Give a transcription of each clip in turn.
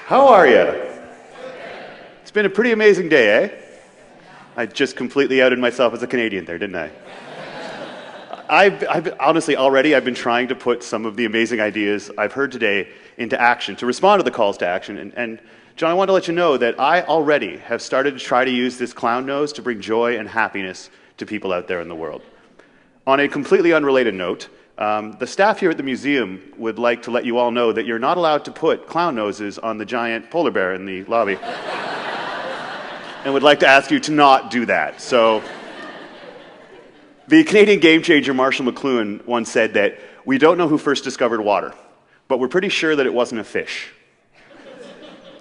How are you? It's been a pretty amazing day, eh? I just completely outed myself as a Canadian there, didn't I? I've honestly already, I've been trying to put some of the amazing ideas I've heard today into action, to respond to the calls to action. And John, I want to let you know that I already have started to try to use this clown nose to bring joy and happiness to people out there in the world. On a completely unrelated note, the staff here at the museum would like to let you all know that you're not allowed to put clown noses on the giant polar bear in the lobby. And would like to ask you to not do that. So, the Canadian game changer Marshall McLuhan once said that we don't know who first discovered water, but we're pretty sure that it wasn't a fish.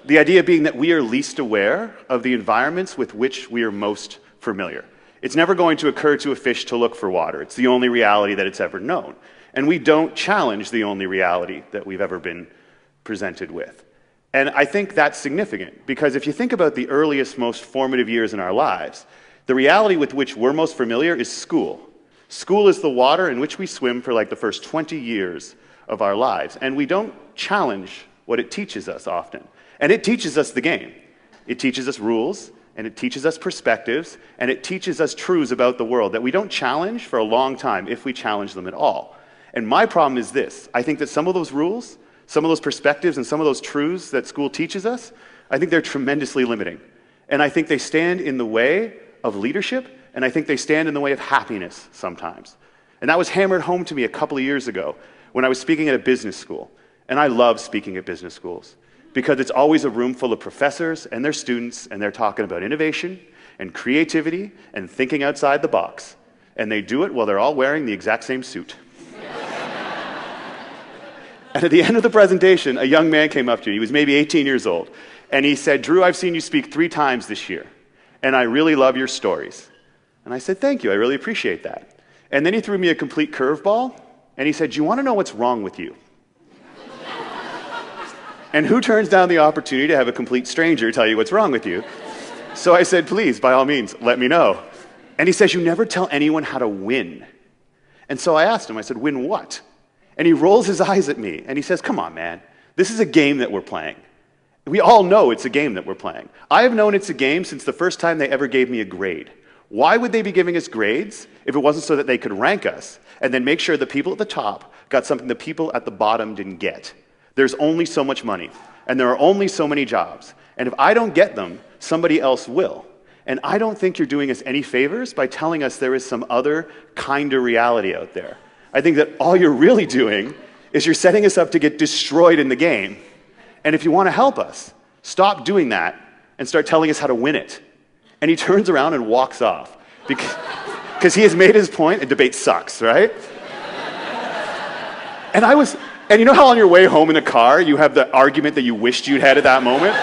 The idea being that we are least aware of the environments with which we are most familiar. It's never going to occur to a fish to look for water. It's the only reality that it's ever known. And we don't challenge the only reality that we've ever been presented with. And I think that's significant, because if you think about the earliest, most formative years in our lives, the reality with which we're most familiar is school. School is the water in which we swim for like the first 20 years of our lives. And we don't challenge what it teaches us often. And it teaches us the game. It teaches us rules, and it teaches us perspectives, and it teaches us truths about the world that we don't challenge for a long time, if we challenge them at all. And my problem is this: I think that some of those rules, some of those perspectives, and some of those truths that school teaches us, I think they're tremendously limiting. And I think they stand in the way of leadership, and I think they stand in the way of happiness sometimes. And that was hammered home to me a couple of years ago when I was speaking at a business school. And I love speaking at business schools, because it's always a room full of professors and their students, and they're talking about innovation and creativity and thinking outside the box. And they do it while they're all wearing the exact same suit. And at the end of the presentation, a young man came up to me. He was maybe 18 years old. And he said, "Drew, I've seen you speak 3 times this year, and I really love your stories." And I said, "Thank you, I really appreciate that." And then he threw me a complete curveball, and he said, "Do you want to know what's wrong with you?" And who turns down the opportunity to have a complete stranger tell you what's wrong with you? So I said, "Please, by all means, let me know." And he says, "You never tell anyone how to win." And so I asked him, I said, "Win what?" And he rolls his eyes at me, and he says, "Come on, man. This is a game that we're playing. We all know it's a game that we're playing. I have known it's a game since the first time they ever gave me a grade. Why would they be giving us grades if it wasn't so that they could rank us and then make sure the people at the top got something the people at the bottom didn't get? There's only so much money, and there are only so many jobs. And if I don't get them, somebody else will. And I don't think you're doing us any favors by telling us there is some other kinder reality out there. I think that all you're really doing is you're setting us up to get destroyed in the game. And if you want to help us, stop doing that and start telling us how to win it." And he turns around and walks off, because he has made his point, and debate sucks, right? And you know how on your way home in the car, you have the argument that you wished you'd had at that moment?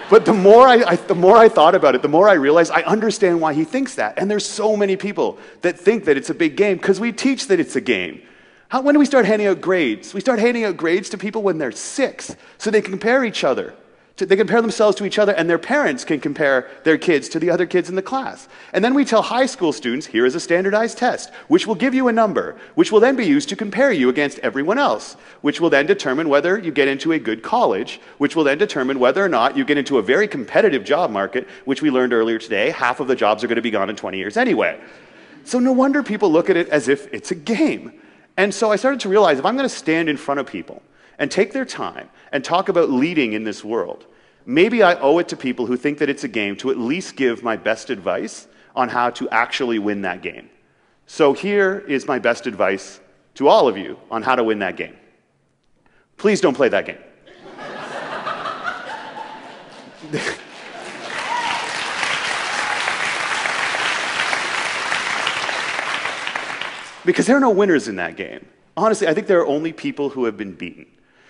But the more I thought about it, the more I realized I understand why he thinks that. And there's so many people that think that it's a big game, because we teach that it's a game. When do we start handing out grades? We start handing out grades to people when they're 6, so they can compare each other. They compare themselves to each other, and their parents can compare their kids to the other kids in the class. And then we tell high school students, here is a standardized test, which will give you a number, which will then be used to compare you against everyone else, which will then determine whether you get into a good college, which will then determine whether or not you get into a very competitive job market, which we learned earlier today, half of the jobs are going to be gone in 20 years anyway. So no wonder people look at it as if it's a game. And so I started to realize, if I'm going to stand in front of people and take their time and talk about leading in this world, maybe I owe it to people who think that it's a game to at least give my best advice on how to actually win that game. So here is my best advice to all of you on how to win that game. Please don't play that game. Because there are no winners in that game. Honestly, I think there are only people who have been beaten.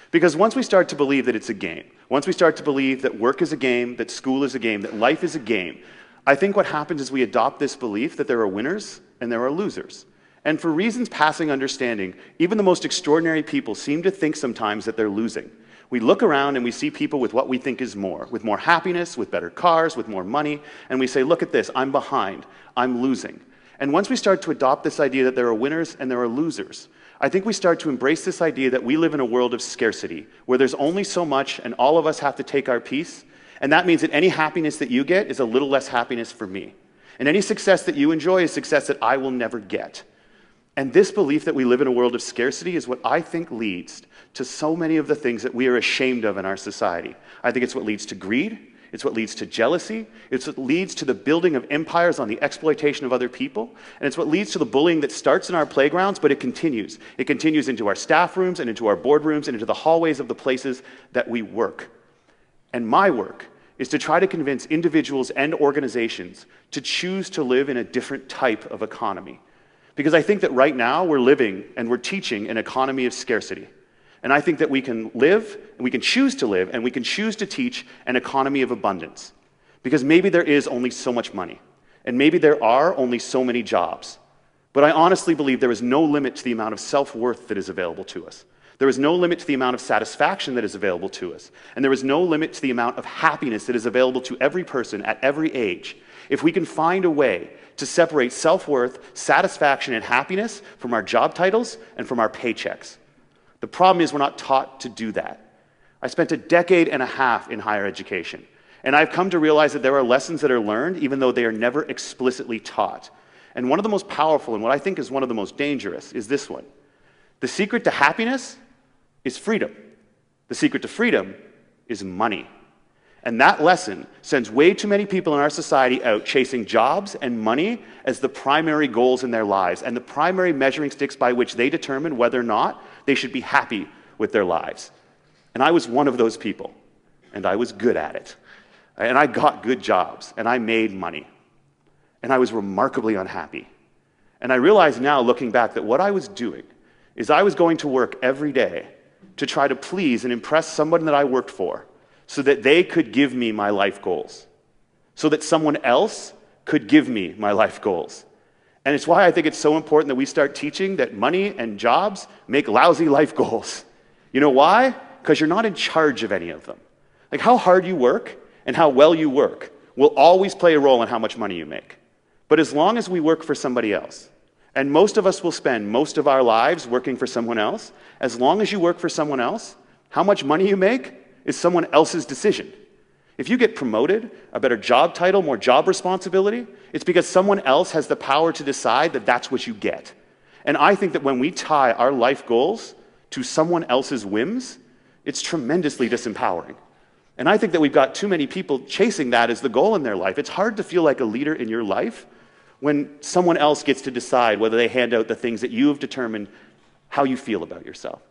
Because once we start to believe that it's a game, once we start to believe that work is a game, that school is a game, that life is a game, I think what happens is we adopt this belief that there are winners and there are losers. And for reasons passing understanding, even the most extraordinary people seem to think sometimes that they're losing. We look around and we see people with what we think is more, with more happiness, with better cars, with more money, and we say, look at this, I'm behind, I'm losing. And once we start to adopt this idea that there are winners and there are losers, I think we start to embrace this idea that we live in a world of scarcity, where there's only so much and all of us have to take our piece, and that means that any happiness that you get is a little less happiness for me. And any success that you enjoy is success that I will never get. And this belief that we live in a world of scarcity is what I think leads to so many of the things that we are ashamed of in our society. I think it's what leads to greed. It's what leads to jealousy. It's what leads to the building of empires on the exploitation of other people. And it's what leads to the bullying that starts in our playgrounds, but it continues. It continues into our staff rooms and into our boardrooms and into the hallways of the places that we work. And my work is to try to convince individuals and organizations to choose to live in a different type of economy. Because I think that right now we're living and we're teaching an economy of scarcity. And I think that we can live, and we can choose to live, and we can choose to teach an economy of abundance. Because maybe there is only so much money, and maybe there are only so many jobs. But I honestly believe there is no limit to the amount of self-worth that is available to us. There is no limit to the amount of satisfaction that is available to us. And there is no limit to the amount of happiness that is available to every person at every age. If we can find a way to separate self-worth, satisfaction, and happiness from our job titles and from our paychecks. The problem is we're not taught to do that. I spent a decade and a half in higher education, and I've come to realize that there are lessons that are learned even though they are never explicitly taught. And one of the most powerful, and what I think is one of the most dangerous, is this one. The secret to happiness is freedom. The secret to freedom is money. And that lesson sends way too many people in our society out chasing jobs and money as the primary goals in their lives and the primary measuring sticks by which they determine whether or not they should be happy with their lives. And I was one of those people, and I was good at it. And I got good jobs, and I made money. And I was remarkably unhappy. And I realize now, looking back, that what I was doing is I was going to work every day to try to please and impress someone that I worked for, so that they could give me my life goals, so that someone else could give me my life goals. And it's why I think it's so important that we start teaching that money and jobs make lousy life goals. You know why? Because you're not in charge of any of them. Like how hard you work and how well you work will always play a role in how much money you make. But as long as we work for somebody else, and most of us will spend most of our lives working for someone else, as long as you work for someone else, how much money you make is someone else's decision. If you get promoted, a better job title, more job responsibility, it's because someone else has the power to decide that that's what you get. And I think that when we tie our life goals to someone else's whims, it's tremendously disempowering. And I think that we've got too many people chasing that as the goal in their life. It's hard to feel like a leader in your life when someone else gets to decide whether they hand out the things that you have determined how you feel about yourself.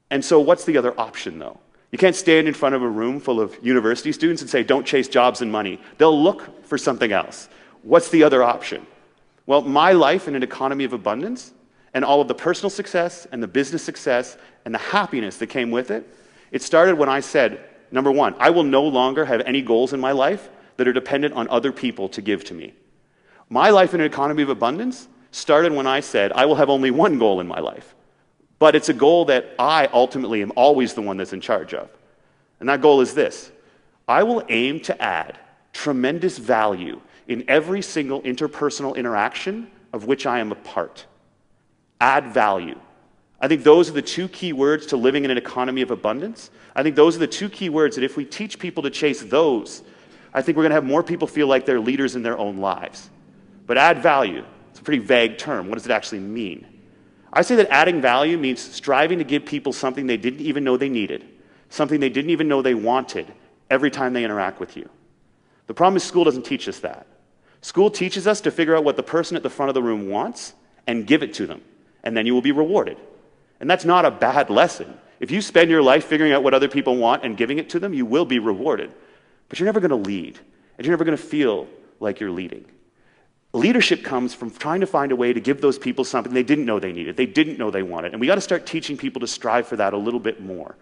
And so what's the other option, though? You can't stand in front of a room full of university students and say, don't chase jobs and money. They'll look for something else. What's the other option? Well, my life in an economy of abundance and all of the personal success and the business success and the happiness that came with it, it started when I said, number one, I will no longer have any goals in my life that are dependent on other people to give to me. My life in an economy of abundance started when I said, I will have only one goal in my life. But it's a goal that I ultimately am always the one that's in charge of. And that goal is this. I will aim to add tremendous value in every single interpersonal interaction of which I am a part. Add value. I think those are the two key words to living in an economy of abundance. I think those are the two key words that if we teach people to chase those, I think we're going to have more people feel like they're leaders in their own lives. But add value, it's a pretty vague term. What does it actually mean? I say that adding value means striving to give people something they didn't even know they needed, something they didn't even know they wanted every time they interact with you. The problem is school doesn't teach us that. School teaches us to figure out what the person at the front of the room wants and give it to them, and then you will be rewarded. And that's not a bad lesson. If you spend your life figuring out what other people want and giving it to them, you will be rewarded. But you're never going to lead, and you're never going to feel like you're leading. Leadership comes from trying to find a way to give those people something they didn't know they needed, they didn't know they wanted. And we got to start teaching people to strive for that a little bit more.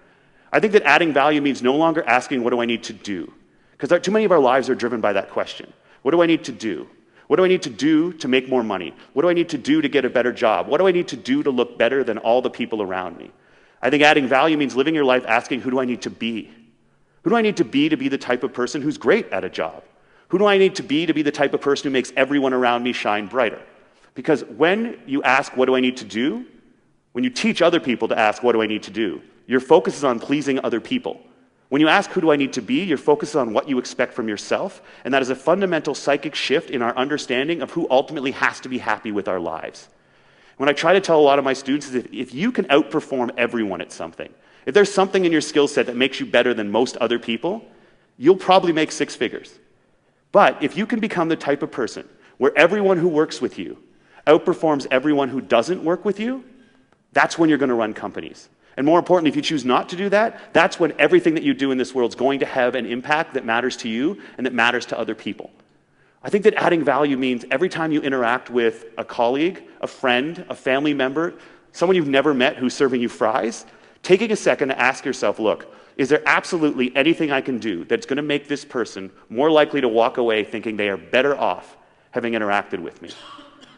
I think that adding value means no longer asking, what do I need to do? Because too many of our lives are driven by that question. What do I need to do? What do I need to do to make more money? What do I need to do to get a better job? What do I need to do to look better than all the people around me? I think adding value means living your life asking, who do I need to be? Who do I need to be the type of person who's great at a job? Who do I need to be the type of person who makes everyone around me shine brighter? Because when you ask, what do I need to do? When you teach other people to ask, what do I need to do? Your focus is on pleasing other people. When you ask, who do I need to be? Your focus is on what you expect from yourself, and that is a fundamental psychic shift in our understanding of who ultimately has to be happy with our lives. When I try to tell a lot of my students is if you can outperform everyone at something, if there's something in your skill set that makes you better than most other people, you'll probably make 6 figures. But if you can become the type of person where everyone who works with you outperforms everyone who doesn't work with you, that's when you're going to run companies. And more importantly, if you choose not to do that, that's when everything that you do in this world is going to have an impact that matters to you and that matters to other people. I think that adding value means every time you interact with a colleague, a friend, a family member, someone you've never met who's serving you fries, taking a second to ask yourself, look, is there absolutely anything I can do that's going to make this person more likely to walk away thinking they are better off having interacted with me?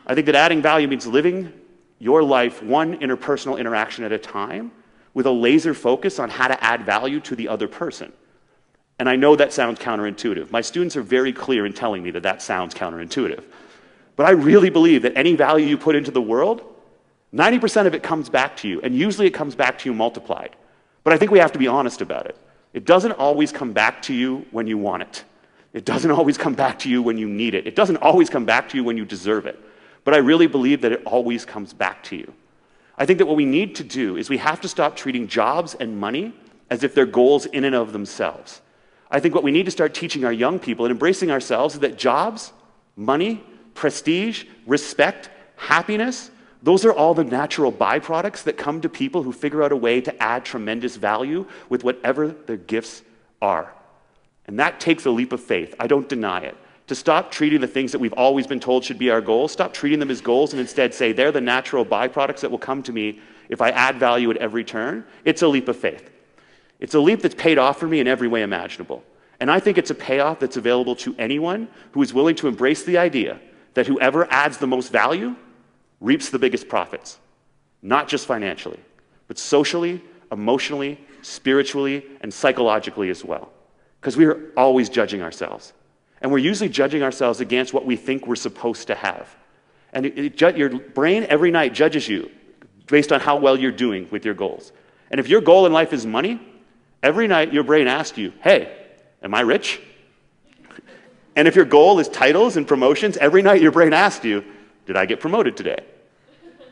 I think that adding value means living your life one interpersonal interaction at a time with a laser focus on how to add value to the other person. And I know that sounds counterintuitive. My students are very clear in telling me that that sounds counterintuitive. But I really believe that any value you put into the world, 90% of it comes back to you, and usually it comes back to you multiplied. But I think we have to be honest about it. It doesn't always come back to you when you want it. It doesn't always come back to you when you need it. It doesn't always come back to you when you deserve it. But I really believe that it always comes back to you. I think that what we need to do is we have to stop treating jobs and money as if they're goals in and of themselves. I think what we need to start teaching our young people and embracing ourselves is that jobs, money, prestige, respect, happiness, those are all the natural byproducts that come to people who figure out a way to add tremendous value with whatever their gifts are. And that takes a leap of faith. I don't deny it. To stop treating the things that we've always been told should be our goals, stop treating them as goals and instead say they're the natural byproducts that will come to me if I add value at every turn, it's a leap of faith. It's a leap that's paid off for me in every way imaginable. And I think it's a payoff that's available to anyone who is willing to embrace the idea that whoever adds the most value reaps the biggest profits. Not just financially, but socially, emotionally, spiritually, and psychologically as well. Because we are always judging ourselves. And we're usually judging ourselves against what we think we're supposed to have. And your brain every night judges you based on how well you're doing with your goals. And if your goal in life is money, every night your brain asks you, hey, am I rich? And if your goal is titles and promotions, every night your brain asks you, did I get promoted today?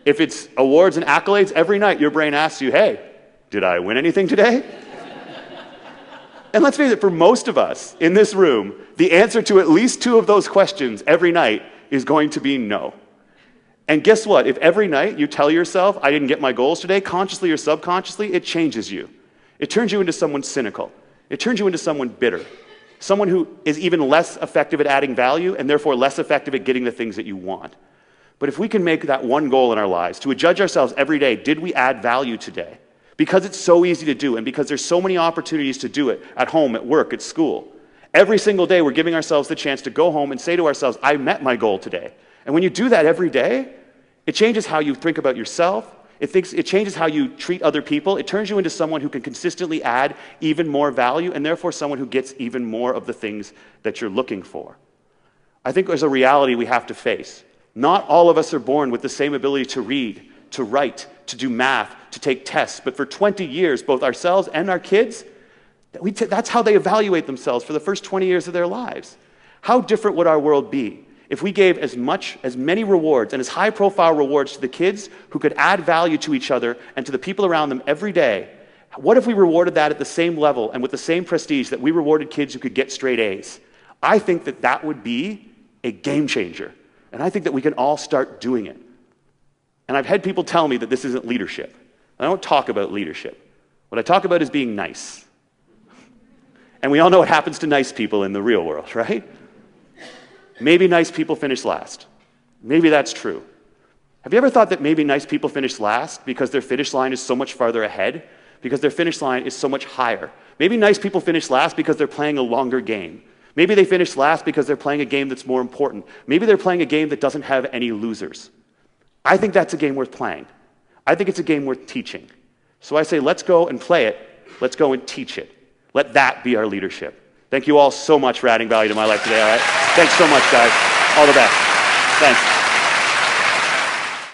If it's awards and accolades, every night your brain asks you, hey, did I win anything today? And let's face it, for most of us in this room, the answer to at least 2 of those questions every night is going to be no. And guess what? If every night you tell yourself, I didn't get my goals today, consciously or subconsciously, it changes you. It turns you into someone cynical. It turns you into someone bitter. Someone who is even less effective at adding value and therefore less effective at getting the things that you want. But if we can make that one goal in our lives, to judge ourselves every day, did we add value today? Because it's so easy to do and because there's so many opportunities to do it at home, at work, at school. Every single day we're giving ourselves the chance to go home and say to ourselves, I met my goal today. And when you do that every day, it changes how you think about yourself. It changes how you treat other people. It turns you into someone who can consistently add even more value and therefore someone who gets even more of the things that you're looking for. I think there's a reality we have to face. Not all of us are born with the same ability to read, to write, to do math, to take tests. But for 20 years, both ourselves and our kids, that's how they evaluate themselves for the first 20 years of their lives. How different would our world be if we gave as many rewards and as high-profile rewards to the kids who could add value to each other and to the people around them every day? What if we rewarded that at the same level and with the same prestige that we rewarded kids who could get straight A's? I think that that would be a game changer. And I think that we can all start doing it. And I've had people tell me that this isn't leadership. I don't talk about leadership. What I talk about is being nice. And we all know what happens to nice people in the real world, right? Maybe nice people finish last. Maybe that's true. Have you ever thought that maybe nice people finish last because their finish line is so much farther ahead? Because their finish line is so much higher? Maybe nice people finish last because they're playing a longer game. Maybe they finish last because they're playing a game that's more important. Maybe they're playing a game that doesn't have any losers. I think that's a game worth playing. I think it's a game worth teaching. So I say, let's go and play it. Let's go and teach it. Let that be our leadership. Thank you all so much for adding value to my life today, all right? Thanks so much, guys. All the best. Thanks.